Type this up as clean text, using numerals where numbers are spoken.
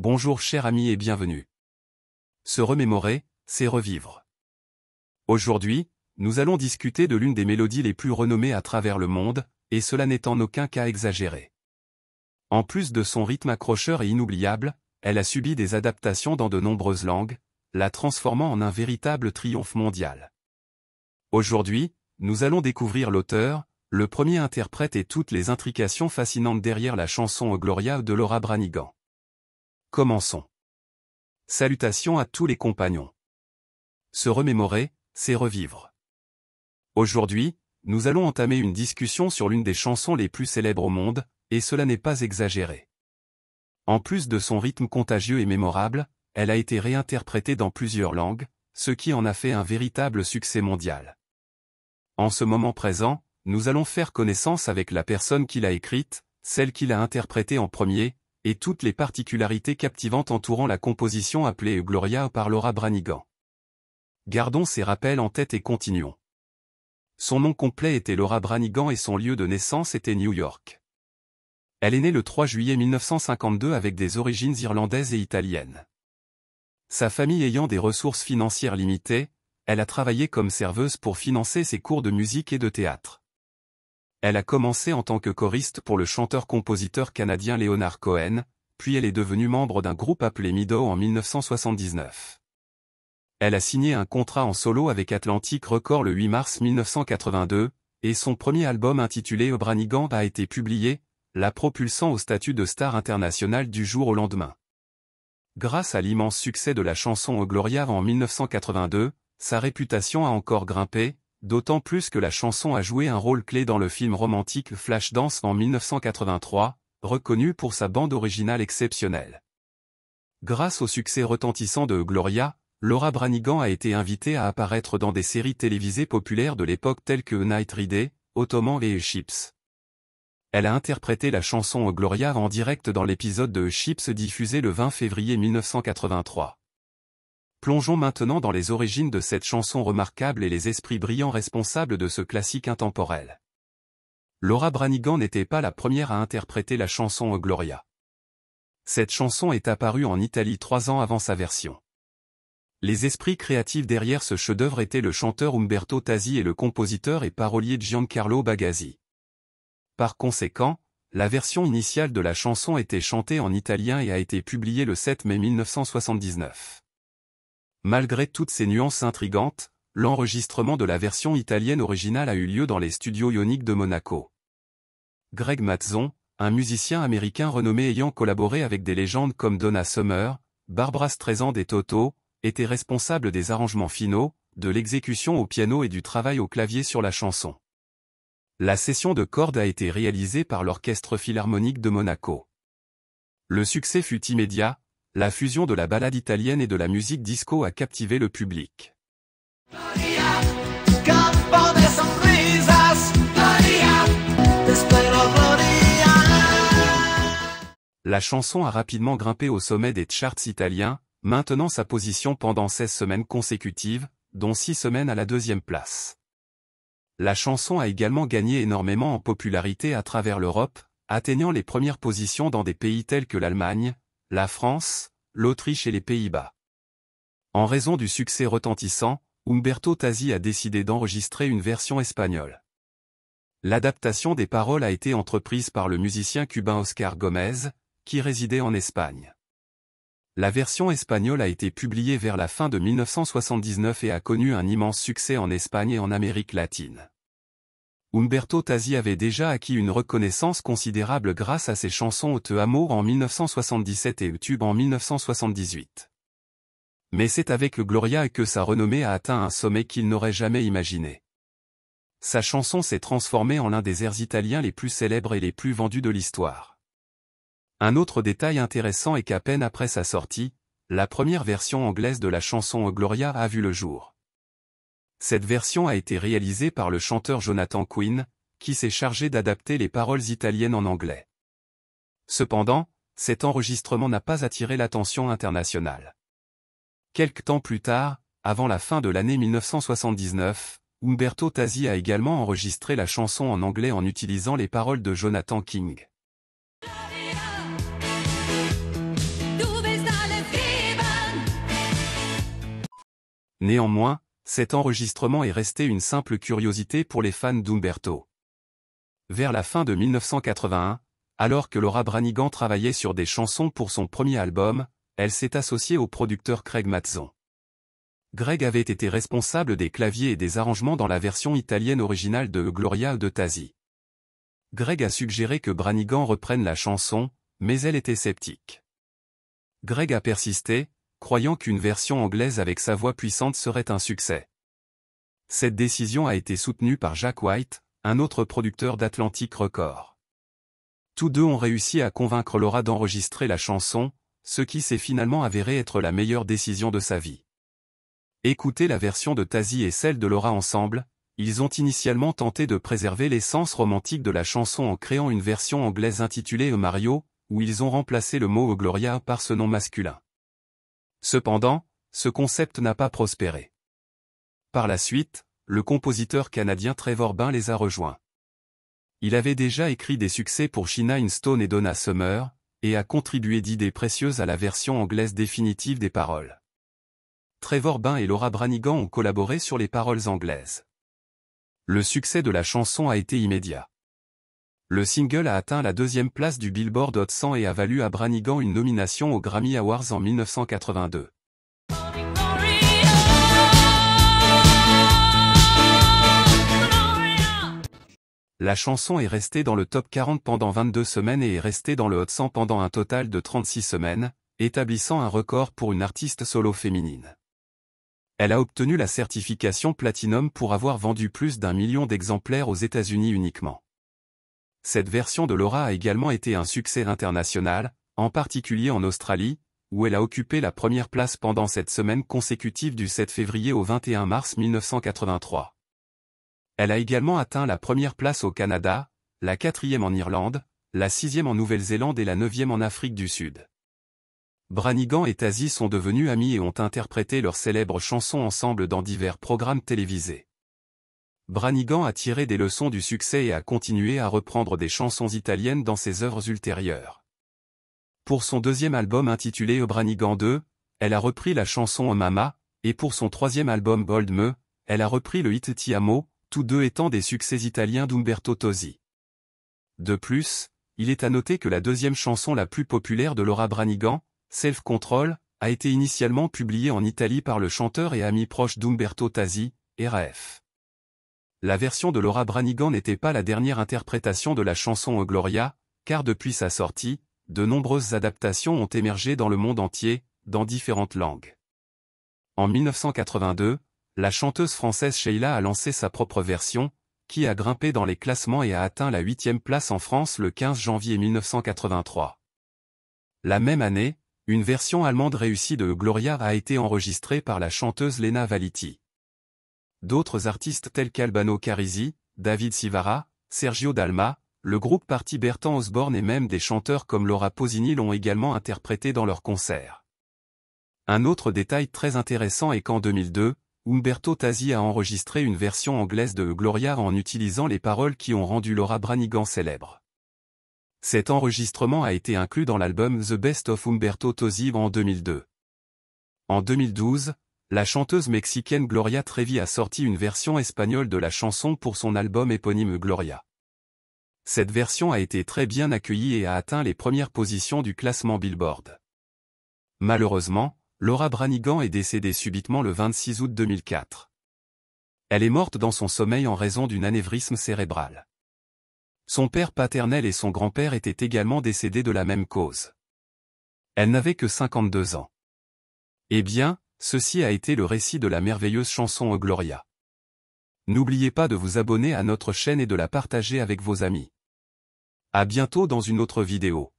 Bonjour chers amis et bienvenue. Se remémorer, c'est revivre. Aujourd'hui, nous allons discuter de l'une des mélodies les plus renommées à travers le monde, et cela n'est en aucun cas exagéré. En plus de son rythme accrocheur et inoubliable, elle a subi des adaptations dans de nombreuses langues, la transformant en un véritable triomphe mondial. Aujourd'hui, nous allons découvrir l'auteur, le premier interprète et toutes les intrications fascinantes derrière la chanson Gloria de Laura Branigan. Commençons. Salutations à tous les compagnons. Se remémorer, c'est revivre. Aujourd'hui, nous allons entamer une discussion sur l'une des chansons les plus célèbres au monde, et cela n'est pas exagéré. En plus de son rythme contagieux et mémorable, elle a été réinterprétée dans plusieurs langues, ce qui en a fait un véritable succès mondial. En ce moment présent, nous allons faire connaissance avec la personne qui l'a écrite, celle qui l'a interprétée en premier, et toutes les particularités captivantes entourant la composition appelée Gloria par Laura Branigan. Gardons ces rappels en tête et continuons. Son nom complet était Laura Branigan et son lieu de naissance était New York. Elle est née le 3 juillet 1952 avec des origines irlandaises et italiennes. Sa famille ayant des ressources financières limitées, elle a travaillé comme serveuse pour financer ses cours de musique et de théâtre. Elle a commencé en tant que choriste pour le chanteur-compositeur canadien Leonard Cohen, puis elle est devenue membre d'un groupe appelé Meadow en 1979. Elle a signé un contrat en solo avec Atlantic Records le 8 mars 1982, et son premier album intitulé Branigan a été publié, la propulsant au statut de star internationale du jour au lendemain. Grâce à l'immense succès de la chanson Gloria en 1982, sa réputation a encore grimpé, d'autant plus que la chanson a joué un rôle clé dans le film romantique Flashdance en 1983, reconnu pour sa bande originale exceptionnelle. Grâce au succès retentissant de Gloria, Laura Branigan a été invitée à apparaître dans des séries télévisées populaires de l'époque telles que Night Ride, Ottoman et Chips. Elle a interprété la chanson Gloria en direct dans l'épisode de Chips diffusé le 20 février 1983. Plongeons maintenant dans les origines de cette chanson remarquable et les esprits brillants responsables de ce classique intemporel. Laura Branigan n'était pas la première à interpréter la chanson Gloria. Cette chanson est apparue en Italie 3 ans avant sa version. Les esprits créatifs derrière ce chef-d'œuvre étaient le chanteur Umberto Tasi et le compositeur et parolier Giancarlo Bagazzi. Par conséquent, la version initiale de la chanson était chantée en italien et a été publiée le 7 mai 1979. Malgré toutes ces nuances intrigantes, l'enregistrement de la version italienne originale a eu lieu dans les studios Ioniq de Monaco. Greg Matzon, un musicien américain renommé ayant collaboré avec des légendes comme Donna Summer, Barbra Streisand et Toto, était responsable des arrangements finaux, de l'exécution au piano et du travail au clavier sur la chanson. La session de cordes a été réalisée par l'Orchestre Philharmonique de Monaco. Le succès fut immédiat. La fusion de la ballade italienne et de la musique disco a captivé le public. La chanson a rapidement grimpé au sommet des charts italiens, maintenant sa position pendant 16 semaines consécutives, dont 6 semaines à la 2e place. La chanson a également gagné énormément en popularité à travers l'Europe, atteignant les premières positions dans des pays tels que l'Allemagne, la France, l'Autriche et les Pays-Bas. En raison du succès retentissant, Umberto Tasi a décidé d'enregistrer une version espagnole. L'adaptation des paroles a été entreprise par le musicien cubain Oscar Gomez, qui résidait en Espagne. La version espagnole a été publiée vers la fin de 1979 et a connu un immense succès en Espagne et en Amérique latine. Umberto Tasi avait déjà acquis une reconnaissance considérable grâce à ses chansons Te Amo en 1977 et Tube en 1978. Mais c'est avec Gloria que sa renommée a atteint un sommet qu'il n'aurait jamais imaginé. Sa chanson s'est transformée en l'un des airs italiens les plus célèbres et les plus vendus de l'histoire. Un autre détail intéressant est qu'à peine après sa sortie, la première version anglaise de la chanson Gloria a vu le jour. Cette version a été réalisée par le chanteur Jonathan Quinn, qui s'est chargé d'adapter les paroles italiennes en anglais. Cependant, cet enregistrement n'a pas attiré l'attention internationale. Quelque temps plus tard, avant la fin de l'année 1979, Umberto Tasi a également enregistré la chanson en anglais en utilisant les paroles de Jonathan King. Dove Néanmoins, cet enregistrement est resté une simple curiosité pour les fans d'Umberto. Vers la fin de 1981, alors que Laura Branigan travaillait sur des chansons pour son premier album, elle s'est associée au producteur Craig Mazzon. Greg avait été responsable des claviers et des arrangements dans la version italienne originale de Gloria de Tasi. Greg a suggéré que Branigan reprenne la chanson, mais elle était sceptique. Greg a persisté, croyant qu'une version anglaise avec sa voix puissante serait un succès. Cette décision a été soutenue par Jack White, un autre producteur d'Atlantic Records. Tous deux ont réussi à convaincre Laura d'enregistrer la chanson, ce qui s'est finalement avéré être la meilleure décision de sa vie. Écoutez la version de Tasi et celle de Laura ensemble. Ils ont initialement tenté de préserver l'essence romantique de la chanson en créant une version anglaise intitulée Mario, où ils ont remplacé le mot Gloria par ce nom masculin. Cependant, ce concept n'a pas prospéré. Par la suite, le compositeur canadien Trevor Bin les a rejoints. Il avait déjà écrit des succès pour Sheena Easton et Donna Summer, et a contribué d'idées précieuses à la version anglaise définitive des paroles. Trevor Bin et Laura Branigan ont collaboré sur les paroles anglaises. Le succès de la chanson a été immédiat. Le single a atteint la 2e place du Billboard Hot 100 et a valu à Branigan une nomination aux Grammy Awards en 1982. La chanson est restée dans le top 40 pendant 22 semaines et est restée dans le Hot 100 pendant un total de 36 semaines, établissant un record pour une artiste solo féminine. Elle a obtenu la certification Platinum pour avoir vendu plus d'1 million d'exemplaires aux États-Unis uniquement. Cette version de Laura a également été un succès international, en particulier en Australie, où elle a occupé la première place pendant cette semaine consécutive du 7 février au 21 mars 1983. Elle a également atteint la première place au Canada, la 4e en Irlande, la 6e en Nouvelle-Zélande et la 9e en Afrique du Sud. Branigan et Tasi sont devenus amis et ont interprété leurs célèbres chansons ensemble dans divers programmes télévisés. Branigan a tiré des leçons du succès et a continué à reprendre des chansons italiennes dans ses œuvres ultérieures. Pour son 2e album intitulé Branigan 2, elle a repris la chanson O Mama, et pour son 3e album Bold Me, elle a repris le hit Ti Amo, tous deux étant des succès italiens d'Umberto Tozzi. De plus, il est à noter que la 2e chanson la plus populaire de Laura Branigan, Self Control, a été initialement publiée en Italie par le chanteur et ami proche d'Umberto Tozzi, RAF. La version de Laura Branigan n'était pas la dernière interprétation de la chanson Gloria, car depuis sa sortie, de nombreuses adaptations ont émergé dans le monde entier, dans différentes langues. En 1982, la chanteuse française Sheila a lancé sa propre version, qui a grimpé dans les classements et a atteint la 8e place en France le 15 janvier 1983. La même année, une version allemande réussie de Gloria a été enregistrée par la chanteuse Lena Valiti. D'autres artistes tels qu'Albano Carisi, David Sivara, Sergio Dalma, le groupe Party Bertan Osborne et même des chanteurs comme Laura Pausini l'ont également interprété dans leurs concerts. Un autre détail très intéressant est qu'en 2002, Umberto Tozzi a enregistré une version anglaise de Gloria en utilisant les paroles qui ont rendu Laura Branigan célèbre. Cet enregistrement a été inclus dans l'album The Best of Umberto Tozzi en 2002. En 2012, la chanteuse mexicaine Gloria Trevi a sorti une version espagnole de la chanson pour son album éponyme Gloria. Cette version a été très bien accueillie et a atteint les premières positions du classement Billboard. Malheureusement, Laura Branigan est décédée subitement le 26 août 2004. Elle est morte dans son sommeil en raison d'une anévrisme cérébrale. Son père paternel et son grand-père étaient également décédés de la même cause. Elle n'avait que 52 ans. Eh bien, ceci a été le récit de la merveilleuse chanson Gloria. N'oubliez pas de vous abonner à notre chaîne et de la partager avec vos amis. À bientôt dans une autre vidéo.